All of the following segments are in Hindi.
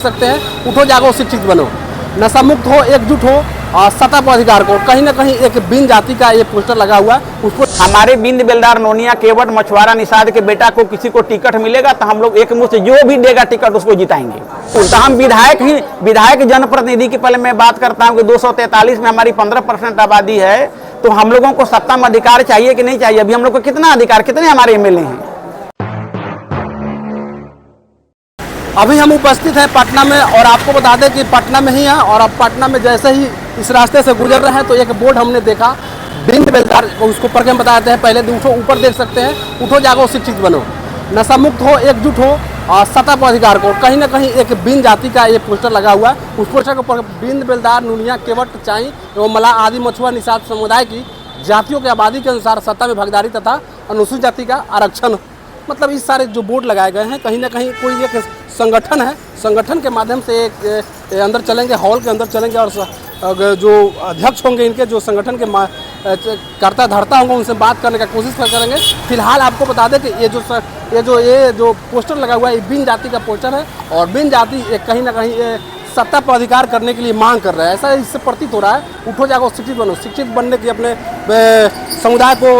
सकते हैं। उठो जागो शिक्षित बनो, नशा मुक्त हो, एकजुट हो और सत्ता पर अधिकार को। कहीं ना कहीं एक बिन जाति का ये पोस्टर लगा हुआ है, उस पर हमारे बिंद बेलदार नोनिया केवट मछुआरा निषाद के बेटा को किसी को टिकट मिलेगा तो हम लोग एक मुश्त जो भी देगा टिकट उसको जिताएंगे। तो हम विधायक जनप्रतिनिधि की पहले मैं बात करता हूँ कि 243 में हमारी 15% आबादी है, तो हम लोगों को सत्ता में अधिकार चाहिए कि नहीं चाहिए? अभी हम लोग को कितना अधिकार, कितने हमारे एमएलए हैं? अभी हम उपस्थित हैं पटना में और आपको बता दें कि पटना में ही है। और अब पटना में जैसे ही इस रास्ते से गुजर रहे हैं तो एक बोर्ड हमने देखा, बिंद बेलदार, उसको पढ़ के हम बता देते हैं। पहले उठो, ऊपर देख सकते हैं, उठो जागो शिक्षित बनो, नशा मुक्त हो, एकजुट हो और सत्ता पर अधिकार को। कहीं ना कहीं एक बिन जाति का ये पोस्टर लगा हुआ है, उस पोस्टर के ऊपर बिंद बेलदार नूनिया केवट चाई एवं मला आदि मछुआ निषाद समुदाय की जातियों की आबादी के अनुसार सत्ता में भागीदारी तथा अनुसूचित जाति का आरक्षण, मतलब इस सारे जो बोर्ड लगाए गए हैं कहीं ना कहीं कोई एक संगठन है, संगठन के माध्यम से एक अंदर चलेंगे, हॉल के अंदर चलेंगे और जो अध्यक्ष होंगे इनके, जो संगठन के कर्ता धर्ता होंगे, उनसे बात करने का कोशिश करेंगे। फिलहाल आपको बता दें कि ये जो पोस्टर लगा हुआ है ये बिन जाति का पोस्टर है और बिन जाति कहीं ना कहीं सत्ता पर अधिकार करने के लिए मांग कर रहा है, ऐसा इससे प्रतीत हो रहा है। उठो जागो शिक्षित बनो, शिक्षित बनने की अपने समुदाय को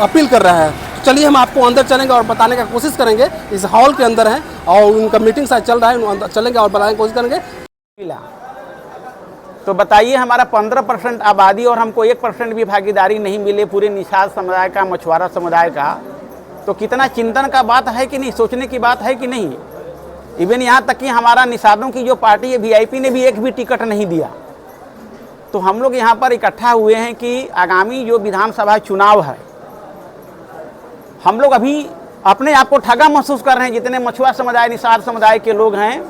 अपील कर रहा है। चलिए हम आपको अंदर चलेंगे और बताने का कोशिश करेंगे। इस हॉल के अंदर हैं और उनका मीटिंग शायद चल रहा है, अंदर चलेंगे और बताने की कोशिश करेंगे। तो बताइए, हमारा 15% आबादी और हमको 1% भी भागीदारी नहीं मिले पूरे निषाद समुदाय का, मछुआरा समुदाय का, तो कितना चिंतन का बात है कि नहीं, सोचने की बात है कि नहीं। इवन यहाँ तक कि हमारा निषादों की जो पार्टी है वीआईपी ने भी एक भी टिकट नहीं दिया। तो हम लोग यहाँ पर इकट्ठा हुए हैं कि आगामी जो विधानसभा चुनाव है, हम लोग अभी अपने आप को ठगा महसूस कर रहे हैं। जितने मछुआ समुदाय, निषाद समुदाय के लोग हैं,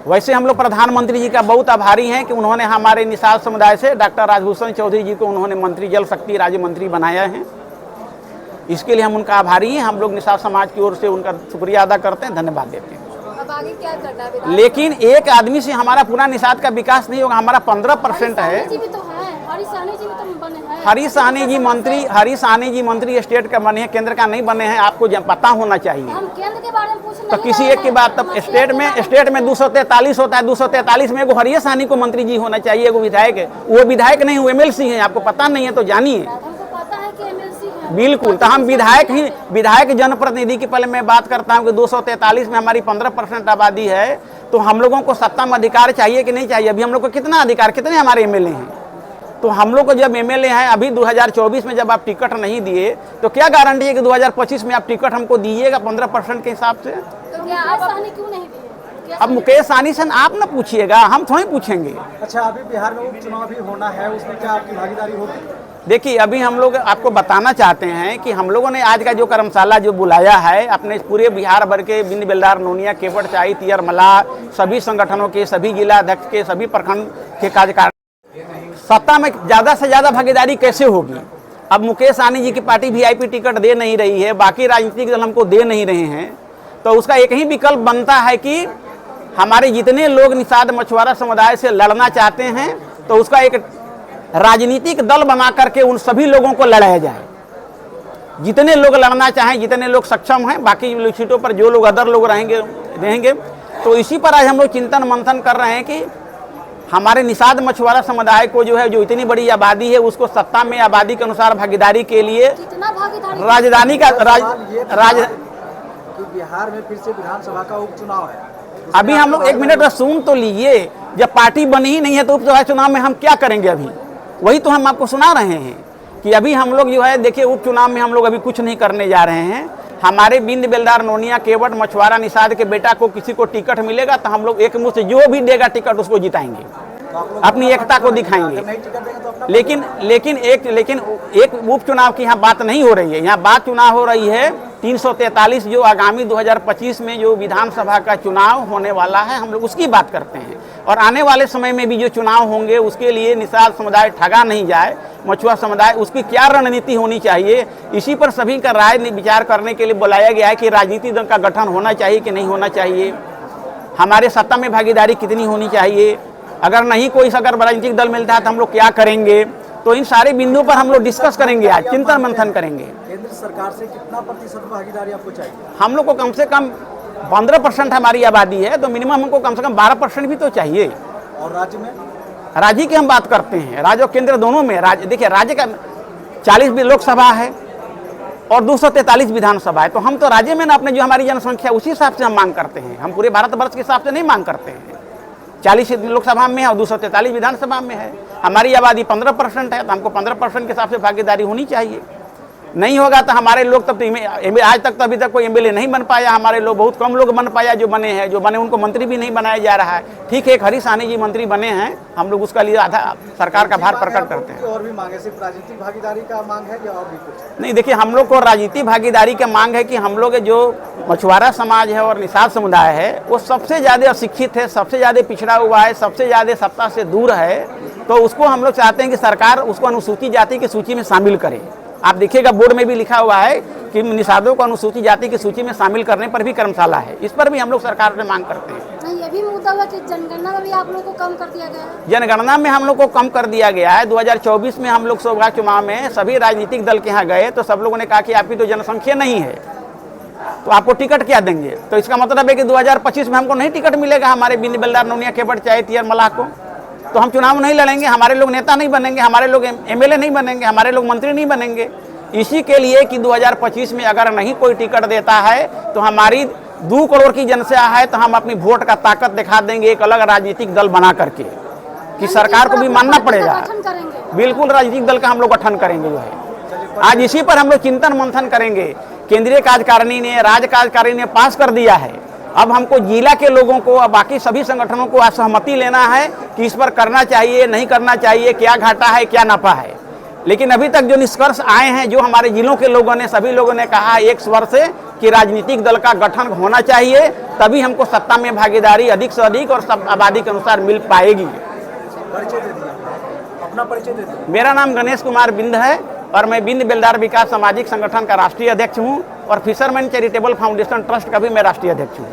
वैसे हम लोग प्रधानमंत्री जी का बहुत आभारी हैं कि उन्होंने हमारे निषाद समुदाय से डॉक्टर राजभूषण चौधरी जी को उन्होंने मंत्री, जल शक्ति राज्य मंत्री बनाया है। इसके लिए हम उनका आभारी हैं। हम लोग निषाद समाज की ओर से उनका शुक्रिया अदा करते हैं, धन्यवाद देते हैं। अब आगे क्या करना है? लेकिन एक आदमी से हमारा पूरा निषाद का विकास नहीं होगा। हमारा 15% है। हरीश सहनी जी मंत्री स्टेट का बने हैं, केंद्र का नहीं बने हैं, आपको पता होना चाहिए। हम केंद्र के बारे में पूछ तो किसी एक की बात, तब स्टेट में 243 होता है, 243 में एगो हरीश सहनी को मंत्री जी होना चाहिए, एगो विधायक है। वो विधायक नहीं, वो एमएलसी है। आपको पता नहीं है तो जानिए। बिल्कुल। तो हम विधायक जनप्रतिनिधि की पहले मैं बात करता हूँ कि 243 में हमारी 15% आबादी है, तो हम लोगों को सत्ता में अधिकार चाहिए कि नहीं चाहिए? अभी हम लोग को कितना अधिकार, कितने हमारे एमएलए हैं? तो हम लोग को जब एमएलए हैं, अभी 2024 में जब आप टिकट नहीं दिए तो क्या गारंटी है कि 2025 में आप टिकट हमको दीजिएगा 15% के हिसाब से? तो क्या आप क्यों नहीं दिए? अब मुकेश सहनी से आप ना पूछिएगा, हम थोड़ी पूछेंगे। अच्छा, अभी बिहार में उपचुनाव भी होना है, उसमें क्या आपकी भागीदारी होगी? देखिए, अभी हम लोग आपको बताना चाहते हैं कि हम लोगों ने आज का जो कर्मशाला जो बुलाया है, अपने पूरे बिहार भर के बिंद बेलदार नोनिया केवट चाई तियर मला सभी संगठनों के, सभी जिला अध्यक्ष के, सभी प्रखंड के कार्यकारिणी, सत्ता में ज़्यादा से ज़्यादा भागीदारी कैसे होगी? अब मुकेश सहनी जी की पार्टी वीआईपी टिकट दे नहीं रही है, बाकी राजनीतिक दल हमको दे नहीं रहे हैं, तो उसका एक ही विकल्प बनता है कि हमारे जितने लोग निषाद मछुआरा समुदाय से लड़ना चाहते हैं तो उसका एक राजनीतिक दल बना करके उन सभी लोगों को लड़ाया जाए। जितने लोग लड़ना चाहें, जितने लोग सक्षम हैं, बाकी सीटों पर जो लोग अदर लोग रहेंगे। तो इसी पर आज हम लोग चिंतन मंथन कर रहे हैं कि हमारे निषाद मछुआरा समुदाय को जो है, जो इतनी बड़ी आबादी है, उसको सत्ता में आबादी के अनुसार भागीदारी के लिए राजधानी का बिहार में फिर से विधानसभा का उपचुनाव है। अभी हम लोग 1 मिनट सुन तो लीजिए। जब पार्टी बनी ही नहीं है तो उपचुनाव चुनाव में हम क्या करेंगे? अभी वही तो हम आपको सुना रहे हैं कि अभी हम लोग जो है, देखिए, उपचुनाव में हम लोग अभी कुछ नहीं करने जा रहे हैं। हमारे बिंद बेलदार नोनिया केवट मछुआरा निषाद के बेटा को किसी को टिकट मिलेगा तो हम लोग एक मुश्त जो भी देगा टिकट उसको जिताएंगे, अपनी एकता को दिखाएंगे। लेकिन एक उपचुनाव की यहाँ बात नहीं हो रही है। यहाँ बात चुनाव हो रही है 343 जो आगामी 2025 में जो विधानसभा का चुनाव होने वाला है, हम लोग उसकी बात करते हैं। और आने वाले समय में भी जो चुनाव होंगे उसके लिए निषाद समुदाय ठगा नहीं जाए, मछुआ समुदाय, उसकी क्या रणनीति होनी चाहिए, इसी पर सभी का राय विचार करने के लिए बुलाया गया है कि राजनीतिक दल का गठन होना चाहिए कि नहीं होना चाहिए, हमारे सत्ता में भागीदारी कितनी होनी चाहिए, अगर नहीं कोई अगर राजनीतिक दल मिलता है तो हम लोग क्या करेंगे। तो इन सारे बिंदुओं पर हम लोग डिस्कस करेंगे, आज चिंतन मंथन करेंगे। केंद्र सरकार से कितना प्रतिशत भागीदारी आपको चाहिए? हम लोग को कम से कम 15% हमारी आबादी है, तो मिनिमम हमको कम से कम 12% भी तो चाहिए। और राज्य में राज्य की हम बात करते हैं, राज्य और केंद्र दोनों में। राज्य देखिए, राज्य का 40 भी लोकसभा है और 243 विधानसभा है, तो हम तो राज्य में ना अपने जो हमारी जनसंख्या उसी हिसाब से हम मांग करते हैं। हम पूरे भारतवर्ष के हिसाब से नहीं मांग करते हैं। 40 लोकसभा में है और 243 विधानसभा में है। हमारी आबादी 15% है, तो हमको 15% के हिसाब से भागीदारी होनी चाहिए। नहीं होगा तो हमारे लोग तब तो आज तक तो अभी तक कोई एमएलए नहीं बन पाया। हमारे लोग बहुत कम लोग बन पाया, जो बने हैं, जो बने उनको मंत्री भी नहीं बनाया जा रहा है। ठीक है, एक हरीश साहनी जी मंत्री बने हैं, हम लोग उसका लिए आधा सरकार का भार प्रकट करते हैं। और भी मांगे, सिर्फ राजनीतिक भागीदारी का मांग है या और भी कुछ? नहीं, देखिए, हम लोग को राजनीतिक भागीदारी का मांग है कि हम लोग जो मछुआरा समाज है और निषाद समुदाय है, वो सबसे ज़्यादा अशिक्षित है, सबसे ज़्यादा पिछड़ा हुआ है, सबसे ज़्यादा सत्ता से दूर है। तो उसको हम लोग चाहते हैं कि सरकार उसको अनुसूचित जाति की सूची में शामिल करे। आप देखिएगा, बोर्ड में भी लिखा हुआ है कि निषादों को अनुसूचित जाति की सूची में शामिल करने पर भी कर्मशाला है। इस पर भी हम लोग सरकार से मांग करते हैं। नहीं, ये भी मुद्दा हुआ कि जनगणना में भी आप लोगों को कम कर दिया गया है। जनगणना में हम लोग को कम कर दिया गया है। 2024 में हम लोग लोकसभा चुनाव में सभी राजनीतिक दल के यहाँ गए, तो सब लोगों ने कहा कि आपकी तो जनसंख्या नहीं है, तो आपको टिकट क्या देंगे। तो इसका मतलब है कि 2025 में हमको नहीं टिकट मिलेगा हमारे बिंद बेलदार नोनिया केवट चाहे तियर मलाह को, तो हम चुनाव नहीं लड़ेंगे, हमारे लोग नेता नहीं बनेंगे, हमारे लोग एमएलए नहीं बनेंगे, हमारे लोग मंत्री नहीं बनेंगे। इसी के लिए कि 2025 में अगर नहीं कोई टिकट देता है तो हमारी 2 करोड़ की जनसंख्या है, तो हम अपनी वोट का ताकत दिखा देंगे एक अलग राजनीतिक दल बना करके, कि सरकार को भी मानना पड़ेगा। बिल्कुल, राजनीतिक दल का हम लोग गठन करेंगे जो है। आज इसी पर हम लोग चिंतन मंथन करेंगे। केंद्रीय कार्यकारिणी ने, राज्य कार्यकारिणी ने पास कर दिया है। अब हमको जिला के लोगों को और बाकी सभी संगठनों को सहमति लेना है कि इस पर करना चाहिए, नहीं करना चाहिए, क्या घाटा है, क्या नफा है। लेकिन अभी तक जो निष्कर्ष आए हैं, जो हमारे जिलों के लोगों ने, सभी लोगों ने कहा एक स्वर से कि राजनीतिक दल का गठन होना चाहिए, तभी हमको सत्ता में भागीदारी अधिक से अधिक और सब आबादी के अनुसार मिल पाएगी। परिचय दे दिया, अपना परिचय दे दिया। मेरा नाम गणेश कुमार बिंद है और मैं बिंद बेलदार विकास सामाजिक संगठन का राष्ट्रीय अध्यक्ष हूँ और फिशरमैन चैरिटेबल फाउंडेशन ट्रस्ट का भी मैं राष्ट्रीय अध्यक्ष हूँ।